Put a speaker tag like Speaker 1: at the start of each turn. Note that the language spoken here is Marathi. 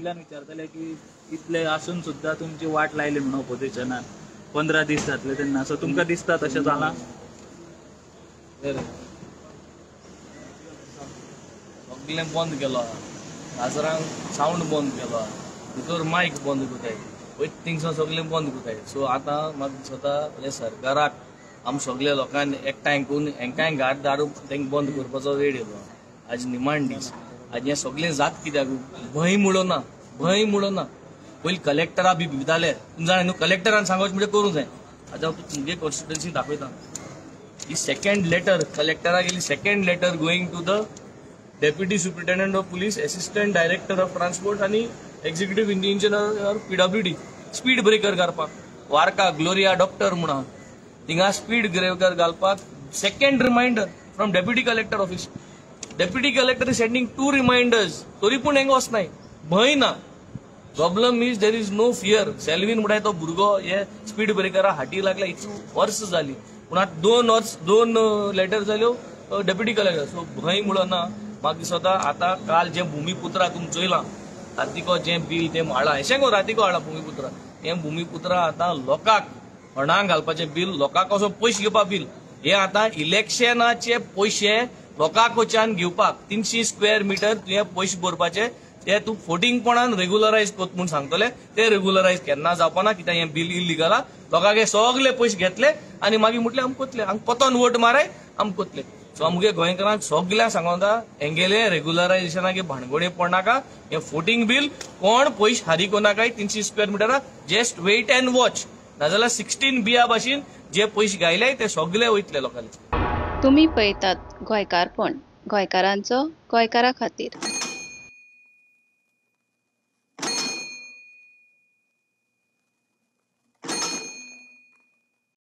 Speaker 1: वयल्यान विचारतले की इतले आसून सुद्धा तुमची वाट लायली म्हणून ऑपोजिशनान 15 दीस जातले तेन्ना, सो तुमकां दिसता तशें जालां?
Speaker 2: सगळें बंद केलो, काजरांक सावंड बंद केलो, भितर मायक बंद करताय, वयत थिंगसान सगळें बंद करताय. सो आतां म्हाका दिसता म्हणजे सरकाराक आमी सगळ्या लोकांनी एकठांय करून हेंकांय घाट धाडून तेंकां बंद करपाचो वेळ येयलो. आज निमाण दीस. आज हें सगळें जात कित्याक? भंय म्हणून ना, भंय म्हणून ना. पयलीं कलेक्टरा बी भिताले, तुमी जाणा न्हू, कलेक्टरान सांगोवचें म्हणजे करूंक जाय. आतां तुमगे कॉन्स्टिट्युएन्सी दाखयता. ही सेकंड लेटर कलेक्टराक गेली, second letter going to the deputy superintendent of police, assistant director of transport आनी executive engineer PWD speed breaker घालपाक. वार्का ग्लोरिया डॉक्टर म्हणून आहा, थिंगा स्पीड ब्रेकर घालपाक second reminder from deputy collector office. Deputy collector is sending 2 reminders, तरी पूण हेंगा वचनाय, भंय ना. Problem is there is no fear. सेल्वीन म्हणटाय तो भुरगो हे स्पीड ब्रेकरा हाटी लागला, इतली वर्स जाली, पूण आतां 2 लेटर जाल्यो डेप्युटी कलेक्टर. सो भंय म्हणून ना. म्हाका दिसता आतां काल जे भुमिपुत्रा तुमी चोयलां, रातिको जें बील तें हाडलां, अशें गो रातिको हाडलां भुमिपुत्रा. हें भुमिपुत्रा आतां लोकांक हणांक घालपाचें बील, लोकांक असो पयशे घेवपा बील. हे आतां इलेक्शनाचे पयशे लोकांक कडच्यान घेवपाक 300 स्क्वेअर मिटर तुवें पयशे भरपाचे, ते तूं फोटींगपणान रेग्युलरायज कोत म्हूण सांगतले. ते रेग्युलरायज केन्ना जावपाना, कित्याक हें बील इल्लिगल. लोकांक हे सगळे पयशे घेतले आनी मागीर म्हटलें आमी कोतले, आमी पोतोन वोट माराय, आमी कोतले. सो आमगे गोंयकारांक सगळ्यांक सांगोता, हेंगेले रेग्युलरायजेशनाक भानगडी पडनाका. हें फोटींग बील कोण पयशे हारी कोनाकाय 300 स्क्वेअर मिटराक. Just wait and watch. नाजाल्यार 16B भाशेन जे पयशे गायले ते सगळे वयतले लोकांचे.
Speaker 3: तुम्ही पळयतात गोंयकारपण, गोंयकारांचो गोंयकारा खातीर.